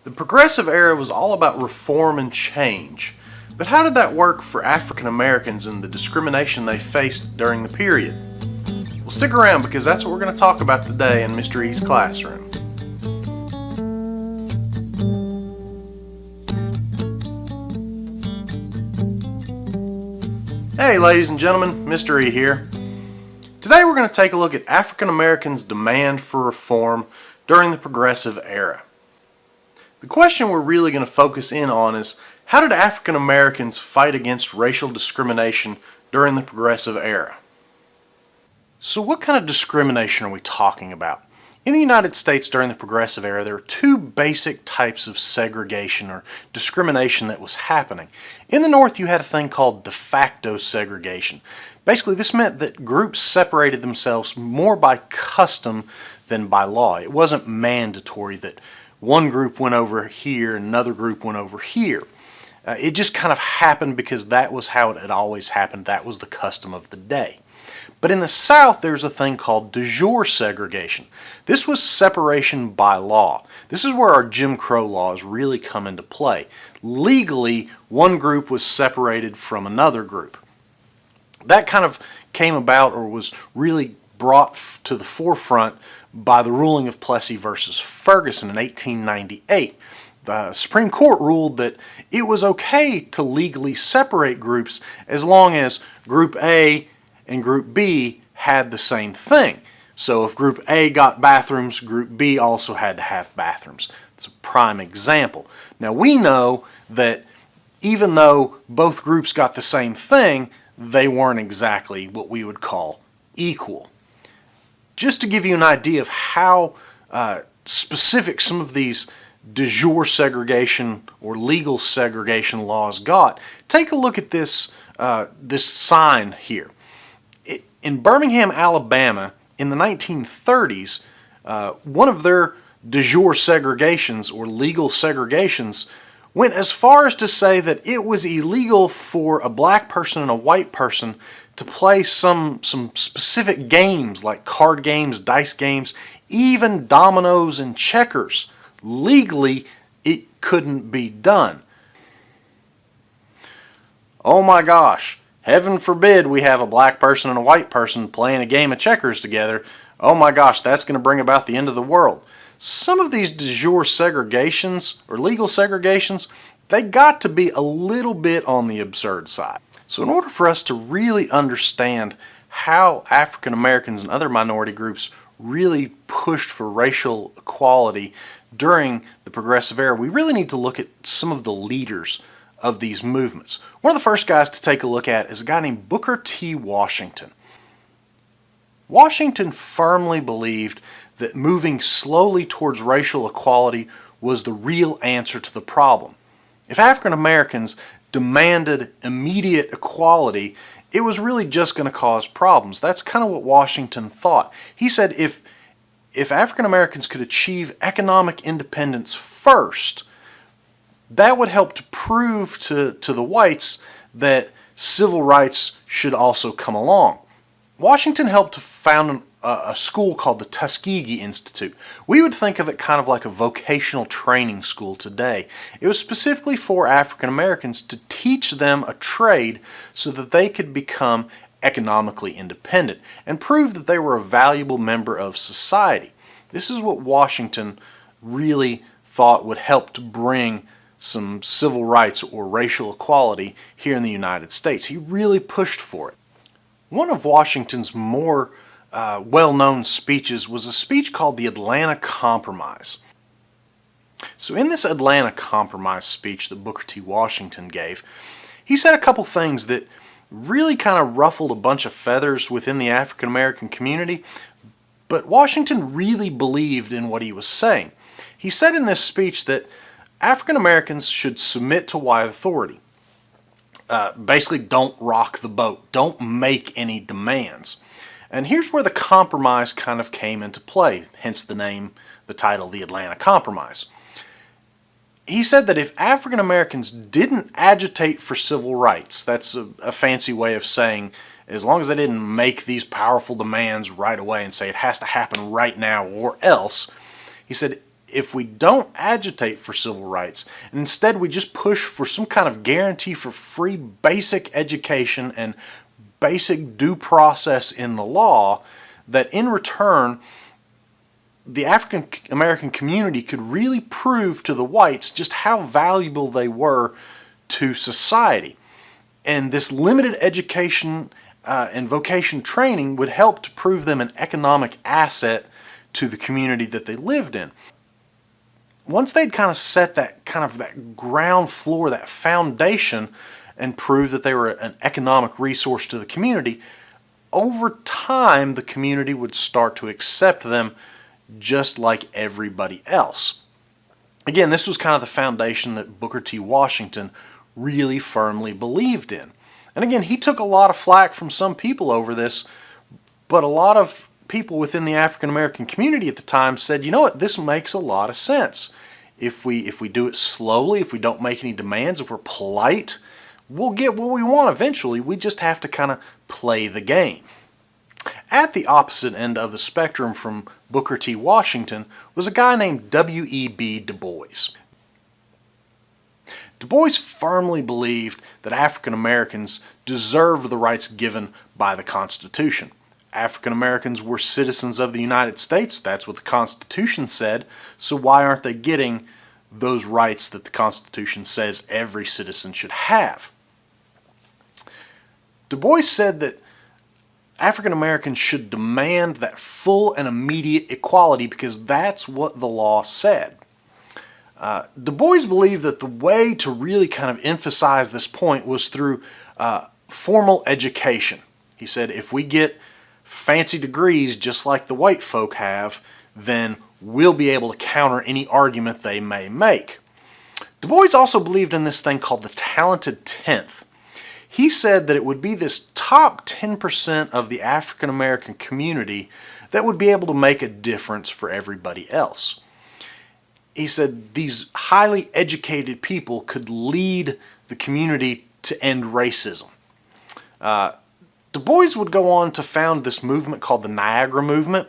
The Progressive Era was all about reform and change. But how did that work for African Americans and the discrimination they faced during the period? Well, stick around because that's what we're going to talk about today in Mr. E's classroom. Hey ladies and gentlemen, Mr. E here. Today we're going to take a look at African Americans' demand for reform during the Progressive Era. The question we're really going to focus in on is, how did African Americans fight against racial discrimination during the Progressive Era? So what kind of discrimination are we talking about? In the United States during the Progressive Era, there were two basic types of segregation or discrimination that was happening. In the North, you had a thing called de facto segregation. Basically, this meant that groups separated themselves more by custom than by law. It wasn't mandatory that one group went over here and another group went over here. It just kind of happened because that was how it had always happened. That was the custom of the day. But in the South, there's a thing called de jure segregation. This was separation by law. This is where our Jim Crow laws really come into play. Legally, one group was separated from another group. That kind of came about, or was really brought to the forefront by the ruling of Plessy versus Ferguson in 1898. The Supreme Court ruled that it was okay to legally separate groups as long as Group A and Group B had the same thing. So if Group A got bathrooms, Group B also had to have bathrooms. It's a prime example. Now we know that even though both groups got the same thing, they weren't exactly what we would call equal. Just to give you an idea of how specific some of these de jure segregation or legal segregation laws got, take a look at this sign here. In Birmingham, Alabama, in the 1930s, one of their de jure segregations or legal segregations went as far as to say that it was illegal for a black person and a white person to play some specific games like card games, dice games, even dominoes and checkers. Legally, it couldn't be done. Oh my gosh, heaven forbid we have a black person and a white person playing a game of checkers together. Oh my gosh, that's going to bring about the end of the world. Some of these de jure segregations or legal segregations, they got to be a little bit on the absurd side. So in order for us to really understand how African Americans and other minority groups really pushed for racial equality during the Progressive Era, we really need to look at some of the leaders of these movements. One of the first guys to take a look at is a guy named Booker T. Washington. Washington firmly believed that moving slowly towards racial equality was the real answer to the problem. If African Americans demanded immediate equality, it was really just going to cause problems. That's kind of what Washington thought. He said if African Americans could achieve economic independence first, that would help to prove to the whites that civil rights should also come along. Washington helped to found a school called the Tuskegee Institute. We would think of it kind of like a vocational training school today. It was specifically for African Americans to teach them a trade so that they could become economically independent and prove that they were a valuable member of society. This is what Washington really thought would help to bring some civil rights or racial equality here in the United States. He really pushed for it. One of Washington's more well-known speeches was a speech called the Atlanta Compromise. So in this Atlanta Compromise speech that Booker T. Washington gave, he said a couple things that really kind of ruffled a bunch of feathers within the African American community, but Washington really believed in what he was saying. He said in this speech that African Americans should submit to white authority. Basically, don't rock the boat. Don't make any demands. And here's where the compromise kind of came into play, hence the name, the title, the Atlanta Compromise. He said that if African Americans didn't agitate for civil rights, that's a fancy way of saying as long as they didn't make these powerful demands right away and say it has to happen right now or else, he said if we don't agitate for civil rights, and instead we just push for some kind of guarantee for free basic education and basic due process in the law, that in return the African American community could really prove to the whites just how valuable they were to society. And this limited education and vocation training would help to prove them an economic asset to the community that they lived in. Once they'd kind of set that ground floor, that foundation, and prove that they were an economic resource to the community, over time the community would start to accept them just like everybody else. Again, this was kind of the foundation that Booker T. Washington really firmly believed in. And again, he took a lot of flack from some people over this, but a lot of people within the African American community at the time said, you know what, this makes a lot of sense. If we do it slowly, if we don't make any demands, if we're polite, we'll get what we want eventually. We just have to kind of play the game. At the opposite end of the spectrum from Booker T. Washington was a guy named W.E.B. Du Bois. Du Bois firmly believed that African Americans deserved the rights given by the Constitution. African Americans were citizens of the United States, that's what the Constitution said, so why aren't they getting those rights that the Constitution says every citizen should have? Du Bois said that African Americans should demand that full and immediate equality because that's what the law said. Du Bois believed that the way to really kind of emphasize this point was through formal education. He said if we get fancy degrees just like the white folk have, then we'll be able to counter any argument they may make. Du Bois also believed in this thing called the talented tenth. He said that it would be this top 10% of the African American community that would be able to make a difference for everybody else. He said these highly educated people could lead the community to end racism. Du Bois would go on to found this movement called the Niagara Movement.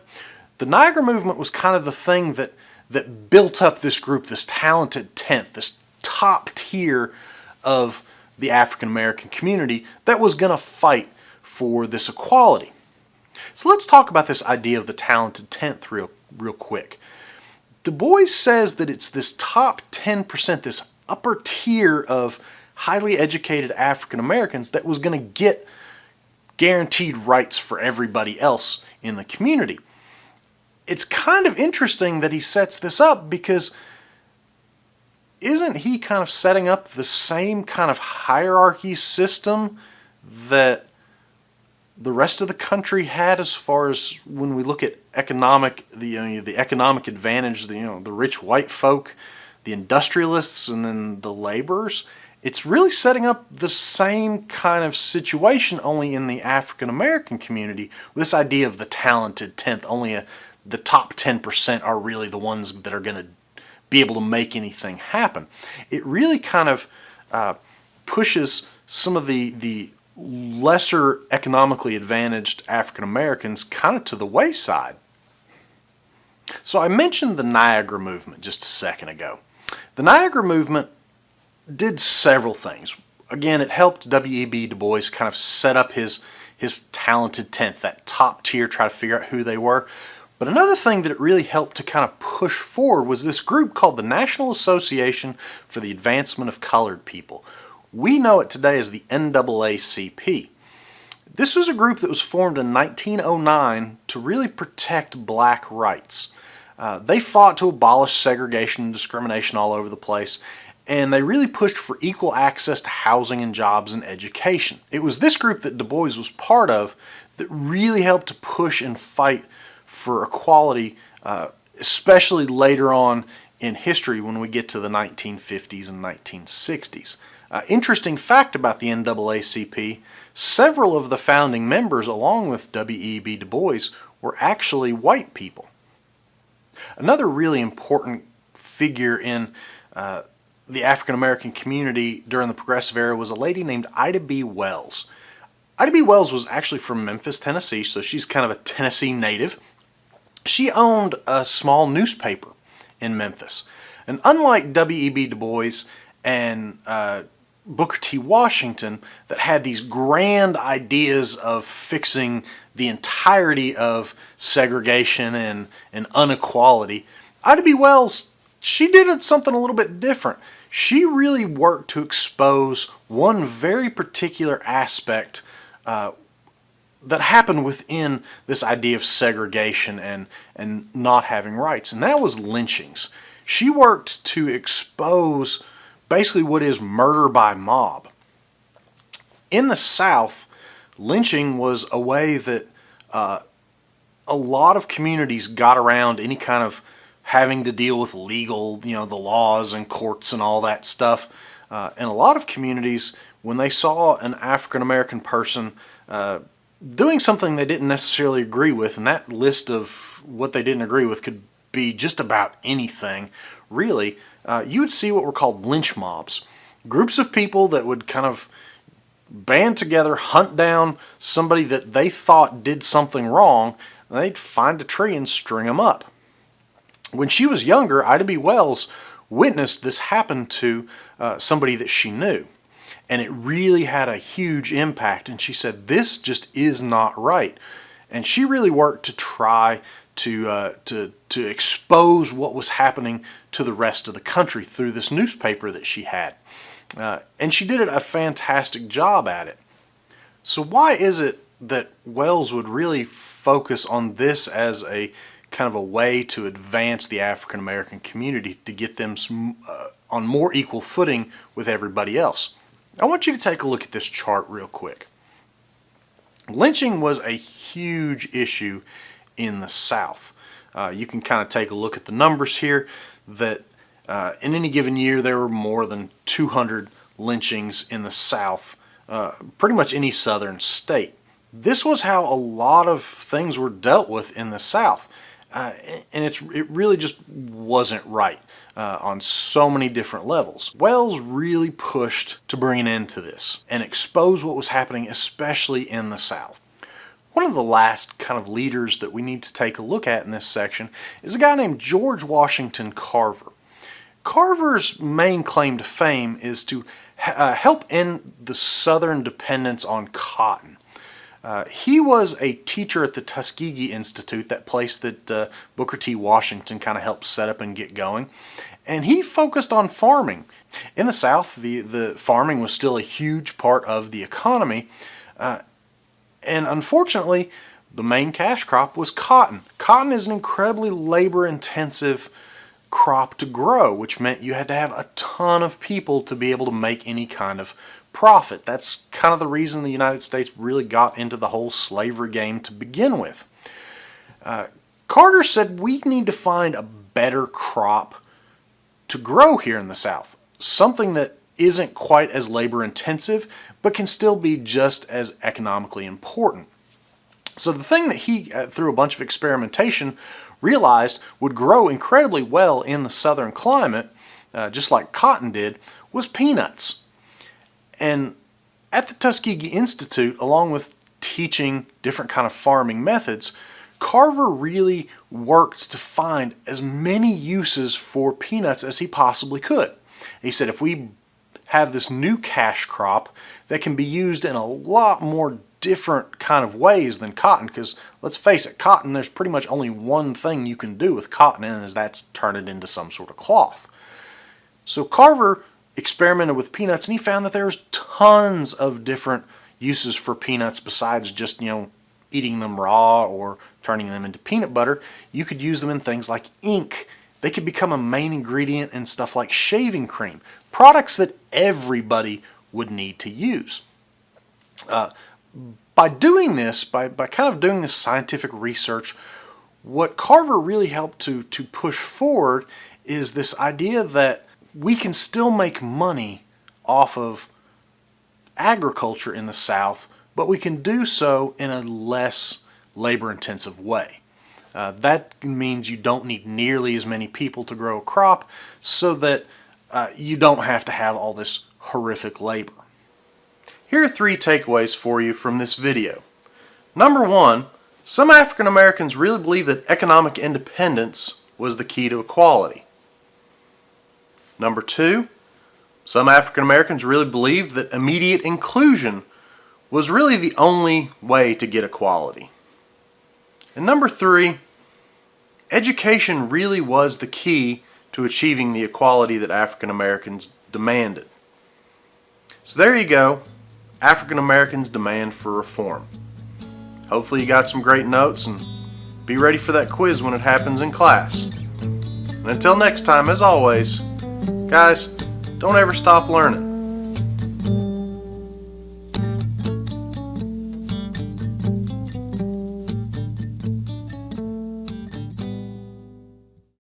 The Niagara Movement was kind of the thing that built up this group, this talented tenth, this top tier of the African American community that was going to fight for this equality. So let's talk about this idea of the talented tenth real quick. Du Bois says that it's this top 10%, this upper tier of highly educated African Americans that was going to get guaranteed rights for everybody else in the community. It's kind of interesting that he sets this up because isn't he kind of setting up the same kind of hierarchy system that the rest of the country had as far as when we look at the economic advantage, the rich white folk, the industrialists, and then the laborers? It's really setting up the same kind of situation, only in the African American community. This idea of the talented tenth, only the top 10% are really the ones that are going to be able to make anything happen. It really kind of pushes some of the lesser economically advantaged African Americans kind of to the wayside. So I mentioned the Niagara Movement just a second ago. The Niagara Movement did several things. Again, it helped W.E.B. Du Bois kind of set up his talented tenth, that top tier, try to figure out who they were. But another thing that it really helped to kind of push forward was this group called the National Association for the Advancement of Colored People. We know it today as the NAACP. This was a group that was formed in 1909 to really protect black rights. They fought to abolish segregation and discrimination all over the place, and they really pushed for equal access to housing and jobs and education. It was this group that Du Bois was part of that really helped to push and fight for equality, especially later on in history when we get to the 1950s and 1960s. Interesting fact about the NAACP, several of the founding members along with W.E.B. Du Bois were actually white people. Another really important figure in the African American community during the Progressive Era was a lady named Ida B. Wells. Ida B. Wells was actually from Memphis, Tennessee, so she's kind of a Tennessee native. She owned a small newspaper in Memphis. And unlike W.E.B. Du Bois and Booker T. Washington, that had these grand ideas of fixing the entirety of segregation and inequality, Ida B. Wells, she did something a little bit different. She really worked to expose one very particular aspect that happened within this idea of segregation and not having rights, and that was lynchings. She worked to expose basically what is murder by mob. In the South, lynching was a way that a lot of communities got around any kind of having to deal with legal, the laws and courts and all that stuff. And a lot of communities, when they saw an African American person doing something they didn't necessarily agree with, and that list of what they didn't agree with could be just about anything, really, you would see what were called lynch mobs. Groups of people that would kind of band together, hunt down somebody that they thought did something wrong, and they'd find a tree and string them up. When she was younger, Ida B. Wells witnessed this happen to somebody that she knew. And it really had a huge impact. And she said, this just is not right. And she really worked to try to expose what was happening to the rest of the country through this newspaper that she had. And she did a fantastic job at it. So why is it that Wells would really focus on this as a kind of a way to advance the African American community, to get them on more equal footing with everybody else? I want you to take a look at this chart real quick. Lynching was a huge issue in the South. You can kind of take a look at the numbers here, that in any given year there were more than 200 lynchings in the South, pretty much any southern state. This was how a lot of things were dealt with in the South, and it really just wasn't right on so many different levels. Wells really pushed to bring an end to this and expose what was happening, especially in the South. One of the last kind of leaders that we need to take a look at in this section is a guy named George Washington Carver. Carver's main claim to fame is to help end the Southern dependence on cotton. He was a teacher at the Tuskegee Institute, that place that Booker T. Washington kind of helped set up and get going. And he focused on farming. In the South, the farming was still a huge part of the economy. And unfortunately, the main cash crop was cotton. Cotton is an incredibly labor-intensive crop to grow, which meant you had to have a ton of people to be able to make any kind of profit. That's kind of the reason the United States really got into the whole slavery game to begin with. Carter said we need to find a better crop to grow here in the South. Something that isn't quite as labor-intensive, but can still be just as economically important. So the thing that he, through a bunch of experimentation, realized would grow incredibly well in the southern climate, just like cotton did, was peanuts. And at the Tuskegee Institute, along with teaching different kind of farming methods, Carver really worked to find as many uses for peanuts as he possibly could. He said, if we have this new cash crop that can be used in a lot more different kind of ways than cotton, because let's face it, cotton, there's pretty much only one thing you can do with cotton, and that's turn it into some sort of cloth. So Carver experimented with peanuts, and he found that there's tons of different uses for peanuts besides just, eating them raw or turning them into peanut butter. You could use them in things like ink. They could become a main ingredient in stuff like shaving cream, products that everybody would need to use. By doing this, by kind of doing this scientific research, what Carver really helped to push forward is this idea that we can still make money off of agriculture in the South, but we can do so in a less labor-intensive way. That means you don't need nearly as many people to grow a crop, so that you don't have to have all this horrific labor. Here are 3 takeaways for you from this video. Number 1, some African Americans really believe that economic independence was the key to equality. Number two, some African Americans really believed that immediate inclusion was really the only way to get equality. And number three, education really was the key to achieving the equality that African Americans demanded. So there you go, African Americans' demand for reform. Hopefully you got some great notes, and be ready for that quiz when it happens in class. And until next time, as always, guys, don't ever stop learning.